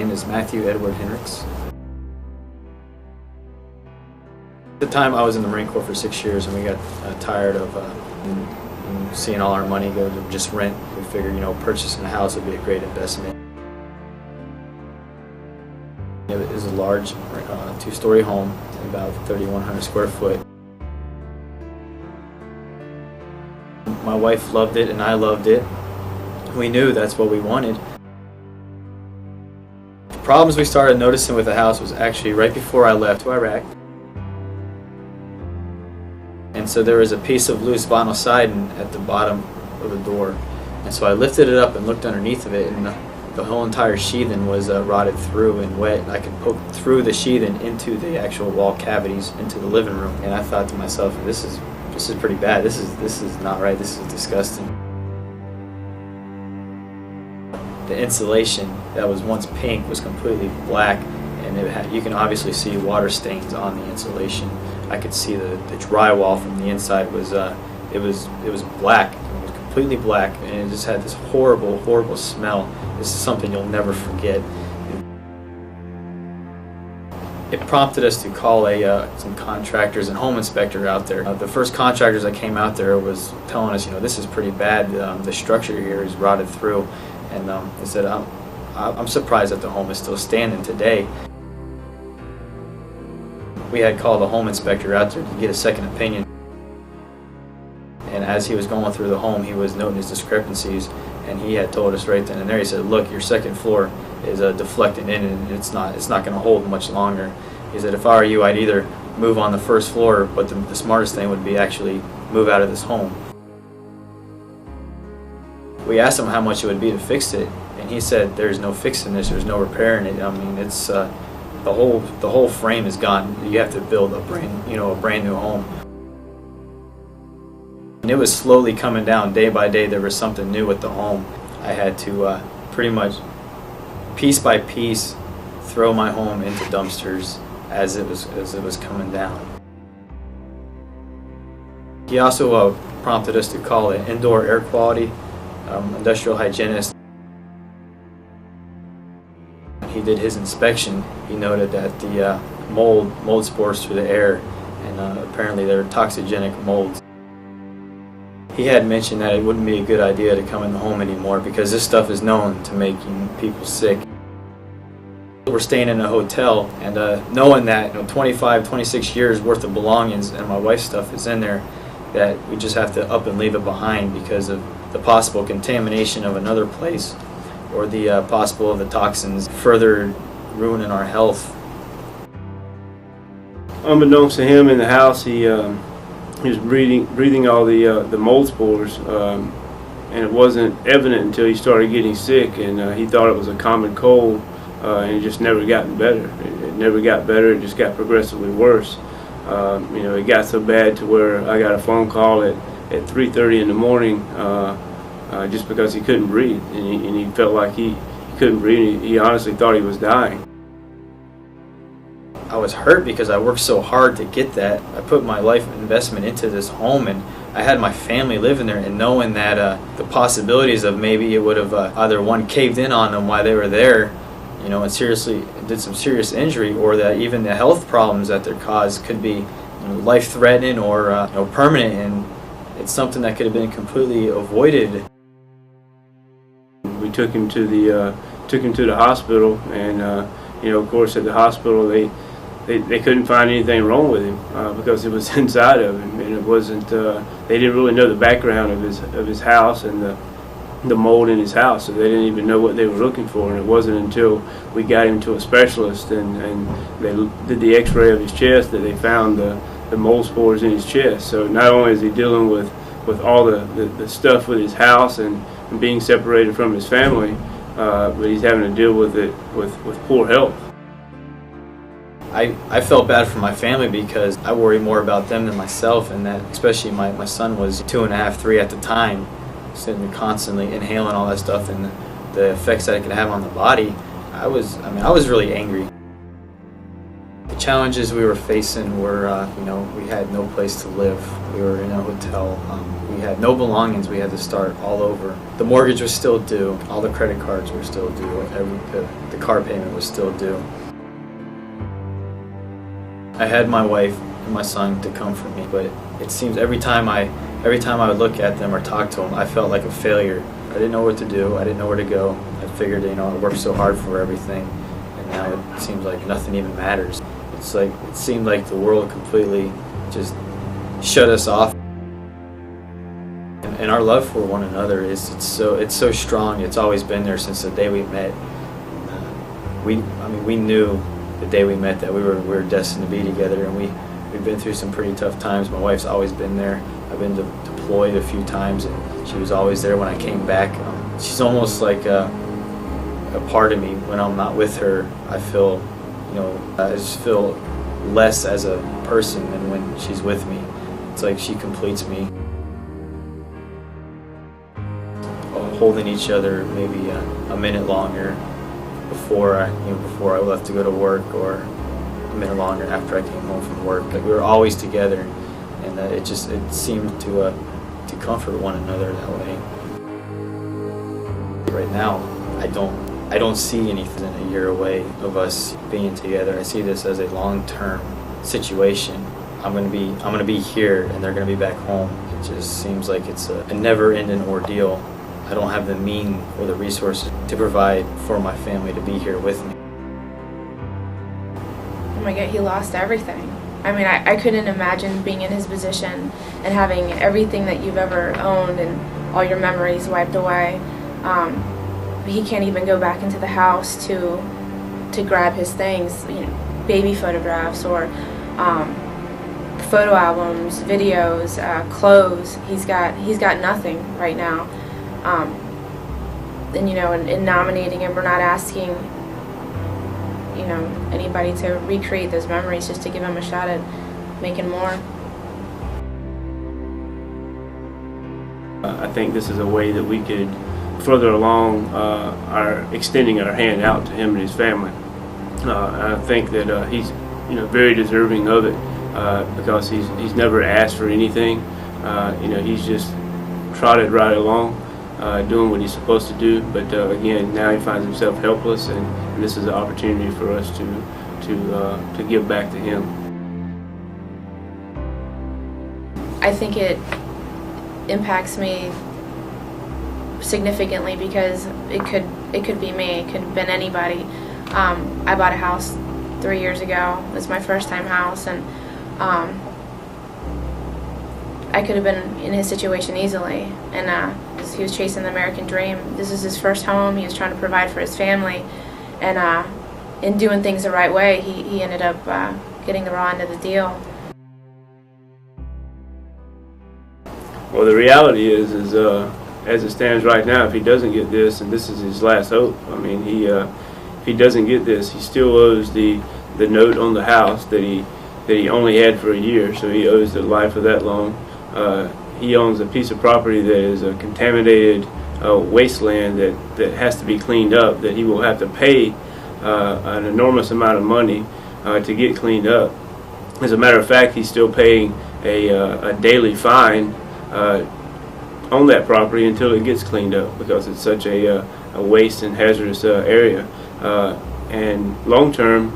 name is Matthew Edward Hinrichs. At the time, I was in the Marine Corps for 6 years, and we got tired of seeing all our money go to just rent. We figured, purchasing a house would be a great investment. It is a large two-story home, about 3,100 square foot. My wife loved it, and I loved it. We knew that's what we wanted. The problems we started noticing with the house was actually right before I left to Iraq. And so there was a piece of loose vinyl siding at the bottom of the door. And so I lifted it up and looked underneath of it, and the whole entire sheathing was rotted through and wet. I could poke through the sheathing into the actual wall cavities into the living room. And I thought to myself, this is pretty bad. This is not right. This is disgusting. The insulation that was once pink was completely black, and you can obviously see water stains on the insulation. I could see the drywall from the inside was it was black. It was completely black, and it just had this horrible smell. This is something you'll never forget. It prompted us to call some contractors and home inspector out there. The first contractors that came out there was telling us, this is pretty bad. The structure here is rotted through, and they said, I'm surprised that the home is still standing today. We had called a home inspector out there to get a second opinion. And as he was going through the home, he was noting his discrepancies, and he had told us right then and there, he said, look, your second floor is deflecting in, and it's not going to hold much longer. He said, if I were you, I'd either move on the first floor, but the smartest thing would be actually move out of this home. We asked him how much it would be to fix it, and he said, there's no fixing this, there's no repairing it. I mean, it's the whole frame is gone. You have to build a brand new home. And it was slowly coming down day by day. There was something new with the home. I had to pretty much piece by piece throw my home into dumpsters as it was coming down. He also prompted us to call an indoor air quality industrial hygienist. He did his inspection. He noted that the mold spores through the air, and apparently they're toxigenic molds. He had mentioned that it wouldn't be a good idea to come in the home anymore because this stuff is known to make people sick. We're staying in a hotel, and knowing that 25, 26 years worth of belongings and my wife's stuff is in there, that we just have to up and leave it behind because of the possible contamination of another place, or the possible of the toxins further ruining our health. Unbeknownst to him in the house, he was breathing all the mold spores, and it wasn't evident until he started getting sick, and he thought it was a common cold, and it just never gotten better. It never got better. It just got progressively worse. It got so bad to where I got a phone call at 3:30 in the morning, just because he couldn't breathe, and he felt like he couldn't breathe. He honestly thought he was dying. I was hurt because I worked so hard to get that. I put my life investment into this home, and I had my family living there, and knowing that the possibilities of maybe it would have either one caved in on them while they were there, and seriously did some serious injury, or that even the health problems that they're caused could be life-threatening or permanent, and it's something that could have been completely avoided. We took him to the hospital, and of course at the hospital they couldn't find anything wrong with him because it was inside of him, and it wasn't. They didn't really know the background of his house and the mold in his house, so they didn't even know what they were looking for. And it wasn't until we got him to a specialist and they did the X-ray of his chest that they found the mold spores in his chest. So not only is he dealing with all the stuff with his house and being separated from his family, but he's having to deal with it with poor health. I felt bad for my family because I worry more about them than myself, and that especially my son was 2.5, 3 at the time, sitting there constantly inhaling all that stuff and the effects that it could have on the body. I was really angry. The challenges we were facing were, we had no place to live. We were in a hotel. We had no belongings. We had to start all over. The mortgage was still due. All the credit cards were still due. the car payment was still due. I had my wife and my son to comfort me, but it seems every time I would look at them or talk to them, I felt like a failure. I didn't know what to do. I didn't know where to go. I figured, I worked so hard for everything, and now it seems like nothing even matters. It's like it seemed like the world completely just shut us off. And our love for one another it's so strong. It's always been there since the day we met. We knew the day we met that we were destined to be together, and we've been through some pretty tough times. My wife's always been there. I've been deployed a few times, and she was always there when I came back. She's almost like a part of me. When I'm not with her, I feel, I just feel less as a person than when she's with me. It's like she completes me. Holding each other maybe a minute longer before I left to go to work, or a minute longer after I came home from work. Like, we were always together, and it seemed to comfort one another that way. Right now, I don't see anything a year away of us being together. I see this as a long-term situation. I'm gonna be here, and they're gonna be back home. It just seems like it's a never-ending ordeal. I don't have the means or the resources to provide for my family to be here with me. Oh my God, he lost everything. I couldn't imagine being in his position and having everything that you've ever owned and all your memories wiped away. He can't even go back into the house to grab his things, baby photographs or photo albums, videos, clothes. He's got nothing right now. In nominating him, we're not asking, anybody to recreate those memories, just to give him a shot at making more. I think this is a way that we could further along extending our hand out to him and his family. I think that he's very deserving of it because he's never asked for anything. He's just trotted right along. Doing what he's supposed to do, but again, now he finds himself helpless, and this is an opportunity for us to give back to him. I think it impacts me significantly because it could be me, it could have been anybody. I bought a house 3 years ago. It was my first time house, and I could have been in his situation easily, and he was chasing the American dream. This is his first home. He was trying to provide for his family, and in doing things the right way, he ended up getting the raw end of the deal. Well, the reality is as it stands right now, if he doesn't get this, and this is his last hope, if he doesn't get this, he still owes the note on the house that he only had for a year, so he owes the life of that loan. He owns a piece of property that is a contaminated wasteland that has to be cleaned up, that he will have to pay an enormous amount of money to get cleaned up. As a matter of fact, he's still paying a daily fine on that property until it gets cleaned up, because it's such a waste and hazardous area. And long term,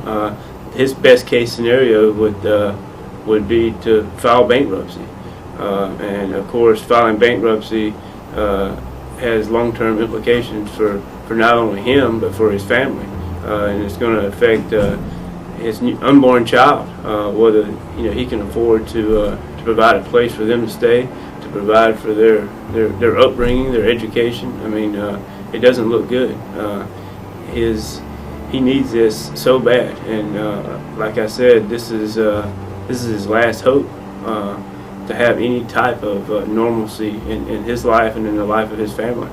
his best case scenario would be to file bankruptcy. And of course, filing bankruptcy has long-term implications for not only him but for his family, and it's going to affect his unborn child, whether he can afford to provide a place for them to stay, to provide for their upbringing, their education. It doesn't look good. He needs this so bad, and like I said, this is his last hope to have any type of normalcy in his life and in the life of his family.